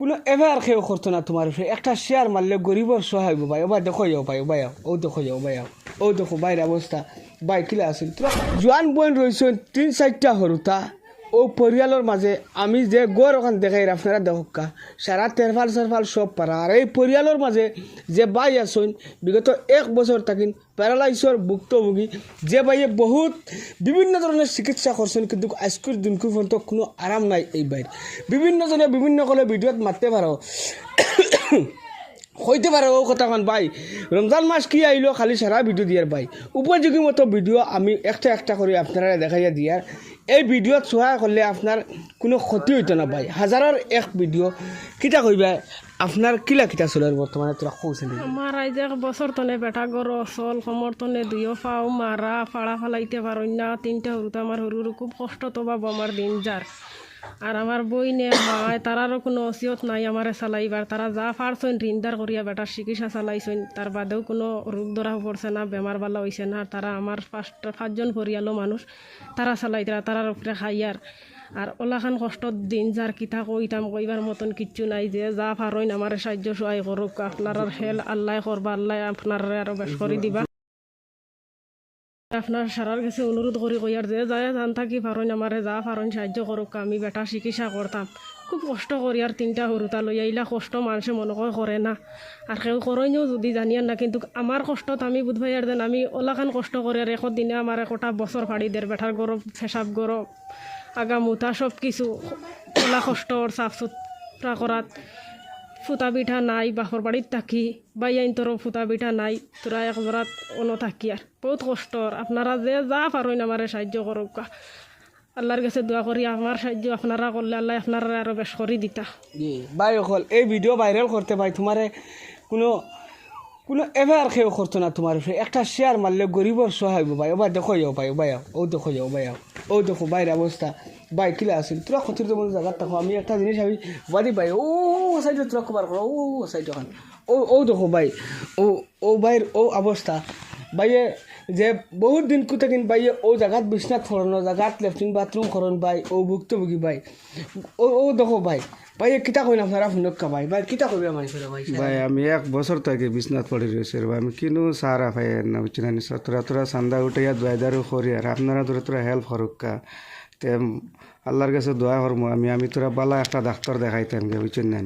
কোনো এবার খেয়েও করতো না তোমার উপরে একটা শেয়ার মারলে গরিবর সহায় ভাই ওবা দেখো যাও ভাই ভাই ও দেখো যাও ভাই ও দেখো বাইরের অবস্থা ভাই কিলা আছিল জোয়ান বোন রয়েছে 3-4টা হরুতা ও পরিয়ালের মাঝে আমি যে গড় ওখান দেখাই আপনারা দেখকা সারা তেরফাল সারফাল সব পারা আর এই পরিয়ালের মাঝে যে ভাই আসুন বিগত 1 বছর থাকেন প্যারালাইসর ভুক্তভোগী যে ভাইয়ে বহুত বিভিন্ন ধরনের চিকিৎসা করছেন কিন্তু আজকের দিনকু পর্যন্ত কোনো আরাম নাই এই বাইর বিভিন্ন জনে বিভিন্ন কলে ভিডিওত মারতে পারো হইতে পারে ও কথাখান ভাই রমজান মাস কি আইলো খালি সারা ভিডিও দিয়ার ভাই উপযোগী মতো ভিডিও আমি একটা করে আপনারা দেখাইয়া দিয়ার এই ভিডিওত সহায় করলে আপনার কোনো ক্ষতি হইতো না ভাই হাজারের এক ভিডিও কিতা কইবা আপনার কিলা কিতা চলে বর্তমানে তোরা কৌছে আমার আজ 1 বছর তনে বেটা গর চল কমর তনে দুইও পাও মারা ফাড়া ফালাইতে পারো না 3টা হরুতে আমার হরুর খুব কষ্ট তো বাবু আমার দিন যার আর আমার বই নে হয় তারারও কোনো অসিয়ত নাই আমারে চালাইবার তারা যা পারছেন ঋণদার করিয়া বেটার চিকিৎসা চালাইছেন তার বাদেও কোনো রোগ ধরা পড়ছে না বেমার বালা হয়েছে না তারা আমার 5জন পরিয়ালো মানুষ তারা চালাইতে তারার উপরে খাইয়ার আর ওলাখান কষ্ট দিন যার কিতা কইতাম কইবার মতন কিচ্ছু নাই যে যা পারইন আমার সাহায্য সহায় করুক আপনার হেল আল্লাহ করবা আল্লাহ আপনার আরো বেশ করে দিবা আপনার সারার কাছে অনুরোধ করি কইয়ার যে যায় জান থাকি পারইন আমারে যা পারইন সাহায্য করুক আমি বেটা চিকিৎসা করতাম খুব কষ্ট করি আর 3টা হরুতা লইয়া এইলা কষ্ট মানুষে মনে করে না আর কেউ করইনও যদি জানিয়ার না কিন্তু আমার কষ্টত আমি বুধবাই আর দেন আমি ওলাখান কষ্ট করি আর এখন দিনে আমার একটা বছর ফাড়ি দের বেটার গরম পেশাব গরম আগা মুতা সব কিছু ওলা কষ্ট সাফ সুতরা করাত ফুটা পিঠা নাই বাপর বাড়িত থাকি বাইয়াইন তোর ফুটা পিঠা নাই তোরা একজোড়াত অনো থাকি আর বহুত কষ্ট আপনারা যে যা পারইন আমারে সাহায্য করুক আল্লাহর কাছে দোয়া করি আমার সাহায্য আপনারা করলে আল্লাহ আপনারা আরো বেশ করে দিতা ভাই অকল এই ভিডিও ভাইরাল করতে ভাই তোমারে কোনো এবার খেয়েও করতো না তোমার উপরে একটা শেয়ার মারলে গরিবর সহায় ভাই ওবা দেখো যাও ভাই ভাই ও দেখো যাও ভাই ও দেখো বাইরের অবস্থা ভাই কিলা আছিল তোরা ক্ষতির তো মনে জায়গা থাকো আমি একটা জিনিস ভাবি বাদি ভাই ও সাইডে তোরা কবার করো ও সাইড ওখান ও দেখো ভাই ও ভাইয়ের ও অবস্থা ভাইয়ে যে বহুত দিন কুতে কিন ভাইয়ে ও জায়গাত বিছনাথ ফরানো জায়গাত লেট্রিন বাথরুম করন ভাই ও ভুক্তভোগী ভাই ও দেখো ভাই ভাই কিতা কইন আপনারা ফুনক্কা ভাই কিতা কইবে মানুষের ভাই ভাই আমি 1 বছর থেকে বিছনাথ পড়ে রয়েছে ভাই আমি কিনো সারা ভাই না বুঝছেন তোরা চান্দা উঠাইয়া দোয়াইদারও করি আর আপনারা তোরা হেল্প করুকা তে আল্লাহর কাছে দোয়া করবো আমি তোরা বালা একটা ডাক্তার দেখাইতাম গে বুঝছেন না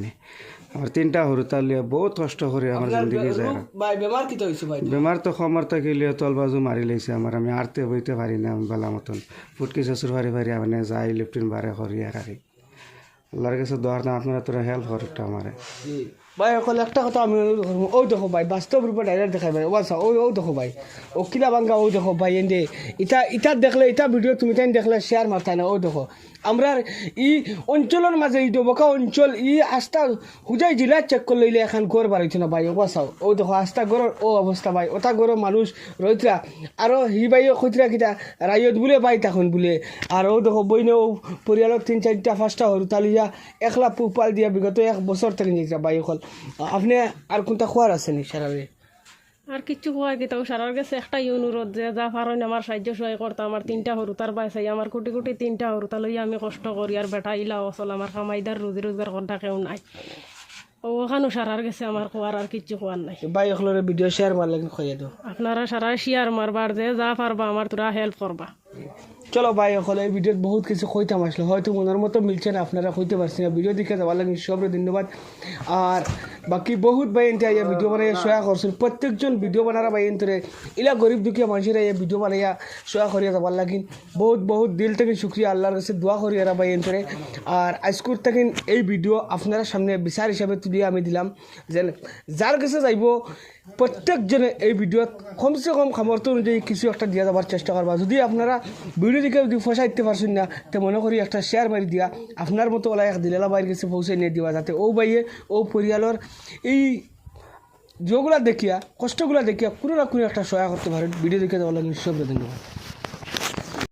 আমার 3টা হরুতা লিয়ে বহুত কষ্ট করি আমার জিন্দগি যায় ভাই বেমার কিতা হইছে ভাই বেমার তো খমর থেকে লিয়ে তলবাজু মারি লাইছে আমার আমি আরতে বইতে পারি না আমি বালা মতন ফুটকি শ্বশুর ভারি মানে যাই লিফটিন বারে করি আর আল্লাহর কাছে দোয়ার না আপনারা তোরা হেল্প করুকটা আমারে ভাই অকল একটা কথা আমি ও দেখো ভাই বাস্তব রূপে ডাইরেক্ট দেখাই ভাই ওয়াসা ও দেখো ভাই ও কিলা বাঙ্গা ও দেখো ভাই এনে ইটা দেখলে ইটা ভিডিও তুমি তাই দেখলে শেয়ার মারতাই না ও দেখো আমরা ই অঞ্চলের মাঝে ই ডবকা অঞ্চল ই আস্থা হুজাই জেলা চেক করলে এখন গড় বাড়াইছে না ভাই ওয়াসাও ও দেখো আস্থা গড়ের ও অবস্থা ভাই ওটা গড়ের মানুষ রইতরা আরও হি ভাইও খুঁজরা কিতা রাইয়ত বলে পাই তখন বলে আর ও দেখো বইনেও পরিয়ালের 3-4টা 5টা হরু তালিয়া 1 লাখ পুপাল দিয়া বিগত 1 বছর থেকে নিয়েছে ভাই অকল আপনি আর কোনটা খোয়ার আছে নি সারারে আর কিচ্ছু খোয়াই দিতাম সারার কাছে একটাই অনুরোধ যে যা পারেন আমার সাহায্য সহায় করতাম আমার 3টা হরুতার বাইসাই আমার কোটি 3টা হরুতা লইয়া আমি কষ্ট করি আর বেটা ইলা অচল আমার খামাইদার রুজি রোজগার করতে কেউ নাই ওখানো সারার কাছে আমার খোয়ার আর কিচ্ছু খোয়ার নাই ভাই এগুলোর ভিডিও শেয়ার মারলে খাইয়া দাও আপনারা সারা শেয়ার মারবার যে যা পারবা আমার তোরা হেল্প করবা চলো ভাই এখন এই ভিডিওত বহুত কিছু কইতাম আসলে হয়তো মনের মতো মিলছে না আপনারা কইতে পারছেন না ভিডিও দেখে যাওয়ার লাগে সবরে ধন্যবাদ আর বাকি বহুত ভাই এনতে আইয়া ভিডিও বানাইয়া সহায় করছেন প্রত্যেকজন ভিডিও বানারা ভাই এনতরে ইলা গরিব দুঃখীয়া মানুষেরা এই ভিডিও বানাইয়া সহায় করিয়া যাবার লাগিন বহুত দিল থেকে শুক্রিয়া আল্লাহর কাছে দোয়া করি এরা ভাই এনতরে আর আজকুর থেকে এই ভিডিও আপনারা সামনে বিচার হিসাবে তুলিয়ে আমি দিলাম যে যার কাছে যাইব প্রত্যেকজনে এই ভিডিওত কমসে কম সামর্থ্য অনুযায়ী কিছু একটা দিয়া যাবার চেষ্টা করবা যদি আপনারা ভিডিও দেখে যদি ফসাই দিতে পারছেন না তো মনে করি একটা শেয়ার মারি দিয়া আপনার মতো ওলা এক দিলেলা বাইর কাছে পৌঁছে নিয়ে দিবা যাতে ও বাইয়ে ও পরিয়ালের এই যেগুলা দেখিয়া কষ্টগুলা দেখিয়া কোনো না কোনো একটা সহায় করতে পারেন ভিডিও দেখে দেওয়ার লাগে সব ধন্যবাদ।